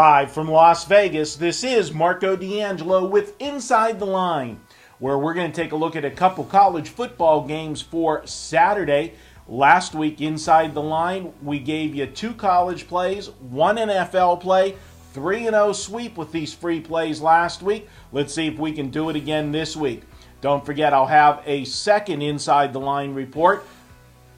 Live from Las Vegas, this is Marco D'Angelo with Inside the Line, where we're going to take a look at a couple college football games for Saturday. Last week, Inside the Line, we gave you 2 college plays, 1 NFL play, 3-0 sweep with these free plays last week. Let's see if we can do it again this week. Don't forget, I'll have a second Inside the Line report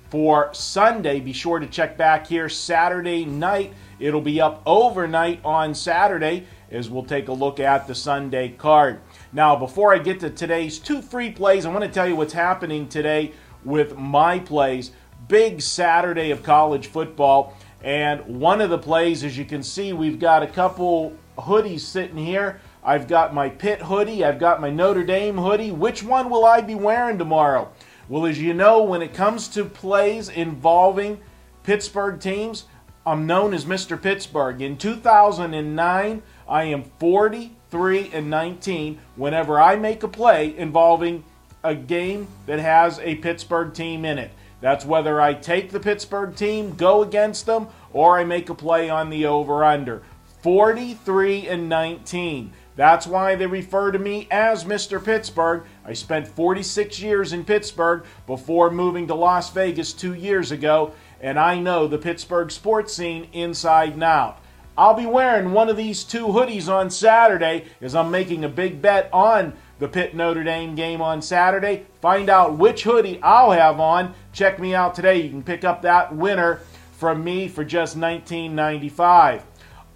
for Sunday. Be sure to check back here Saturday night. It'll be up overnight on Saturday as we'll take a look at the Sunday card. Now, before I get to today's 2 free plays, I want to tell you what's happening today with my plays. Big Saturday of college football. And one of the plays, as you can see, we've got a couple hoodies sitting here. I've got my Pitt hoodie. I've got my Notre Dame hoodie. Which one will I be wearing tomorrow? Well, as you know, when it comes to plays involving Pittsburgh teams, I'm known as Mr. Pittsburgh. In 2009, I am 43-19 whenever I make a play involving a game that has a Pittsburgh team in it. That's whether I take the Pittsburgh team, go against them, or I make a play on the over-under. 43-19. That's why they refer to me as Mr. Pittsburgh. I spent 46 years in Pittsburgh before moving to Las Vegas 2 years ago, and I know the Pittsburgh sports scene inside and out. I'll be wearing one of these 2 hoodies on Saturday as I'm making a big bet on the Pitt Notre Dame game on Saturday. Find out which hoodie I'll have on. Check me out today. You can pick up that winner from me for just $19.95.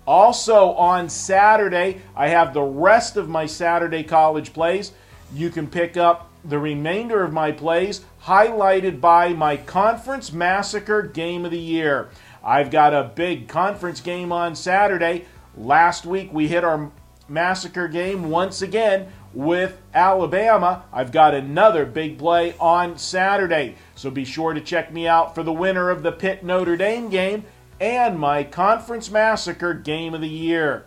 Also on Saturday, I have the rest of my Saturday college plays. You can pick up the remainder of my plays highlighted by my Conference Massacre Game of the Year. I've got a big conference game on Saturday. Last week we hit our Massacre game once again with Alabama. I've got another big play on Saturday. So be sure to check me out for the winner of the Pitt Notre Dame game and my Conference Massacre Game of the Year.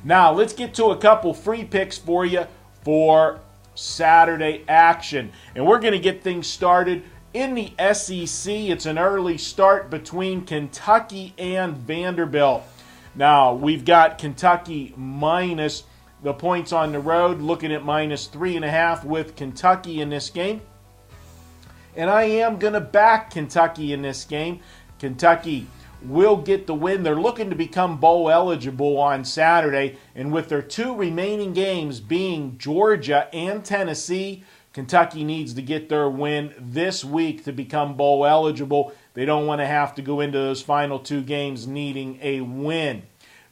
Now, let's get to a couple free picks for you for Saturday action. And we're going to get things started in the SEC. It's an early start between Kentucky and Vanderbilt. Now, we've got Kentucky minus the points on the road, looking at minus 3.5 with Kentucky in this game. And I am going to back Kentucky in this game. Kentucky will get the win. They're looking to become bowl eligible on Saturday, and with their 2 remaining games being Georgia and Tennessee, Kentucky needs to get their win this week to become bowl eligible. They don't want to have to go into those final 2 games needing a win.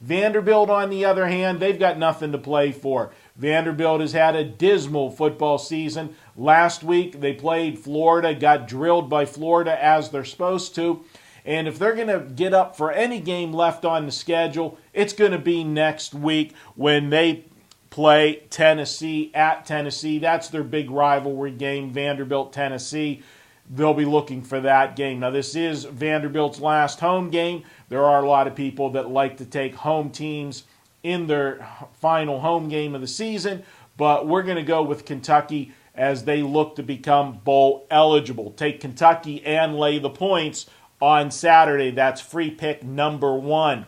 Vanderbilt, on the other hand, they've got nothing to play for. Vanderbilt has had a dismal football season. Last week they played Florida, got drilled by Florida as they're supposed to. And if they're going to get up for any game left on the schedule, it's going to be next week when they play Tennessee at Tennessee. That's their big rivalry game, Vanderbilt-Tennessee. They'll be looking for that game. Now, this is Vanderbilt's last home game. There are a lot of people that like to take home teams in their final home game of the season, but we're going to go with Kentucky as they look to become bowl eligible. Take Kentucky and lay the points on Saturday. That's free pick number 1.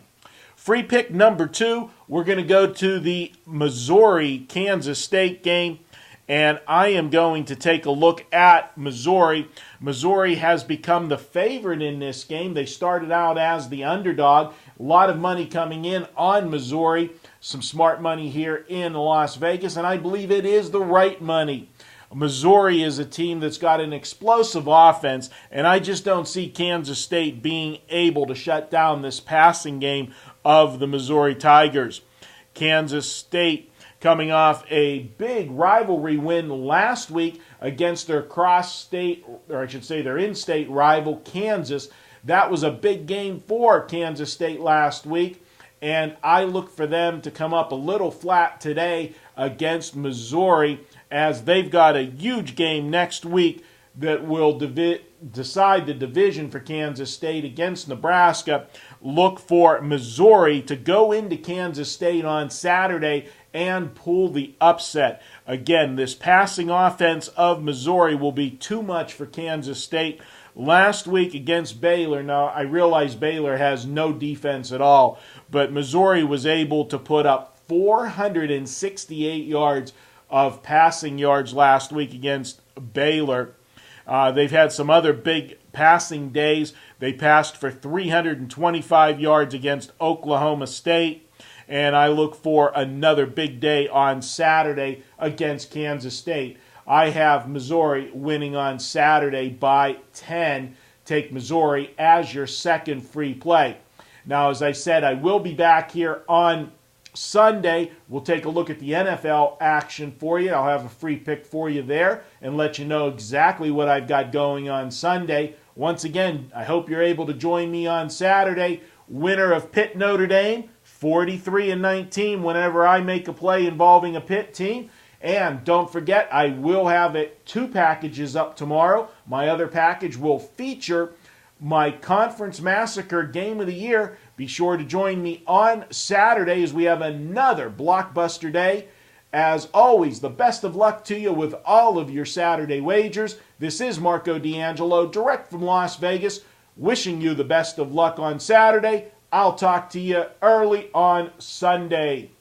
Free pick number 2, we're going to go to the Missouri-Kansas State game, and I am going to take a look at Missouri. Missouri has become the favorite in this game. They started out as the underdog. A lot of money coming in on Missouri. Some smart money here in Las Vegas, and I believe it is the right money. Missouri is a team that's got an explosive offense, and I just don't see Kansas State being able to shut down this passing game of the Missouri Tigers. Kansas State coming off a big rivalry win last week against their cross-state, or I should say their in-state rival, Kansas. That was a big game for Kansas State last week, and I look for them to come up a little flat today against Missouri, as they've got a huge game next week that will decide the division for Kansas State against Nebraska. Look for Missouri to go into Kansas State on Saturday and pull the upset. Again, this passing offense of Missouri will be too much for Kansas State. last week against Baylor. Now, I realize Baylor has no defense at all, but Missouri was able to put up 468 yards of passing yards last week against Baylor. They've had some other big passing days. They passed for 325 yards against Oklahoma State. And I look for another big day on Saturday against Kansas State. I have Missouri winning on Saturday by 10. Take Missouri as your second free play. Now, as I said, I will be back here on Sunday. We'll take a look at the NFL action for you. I'll have a free pick for you there and let you know exactly what I've got going on Sunday. Once again, I hope you're able to join me on Saturday. Winner of Pitt Notre Dame, 43-19 whenever I make a play involving a Pitt team. And don't forget, I will have 2 packages up tomorrow. My other package will feature my Conference Massacre Game of the Year. Be sure to join me on Saturday as we have another blockbuster day. As always, the best of luck to you with all of your Saturday wagers. This is Marco D'Angelo, direct from Las Vegas, wishing you the best of luck on Saturday. I'll talk to you early on Sunday.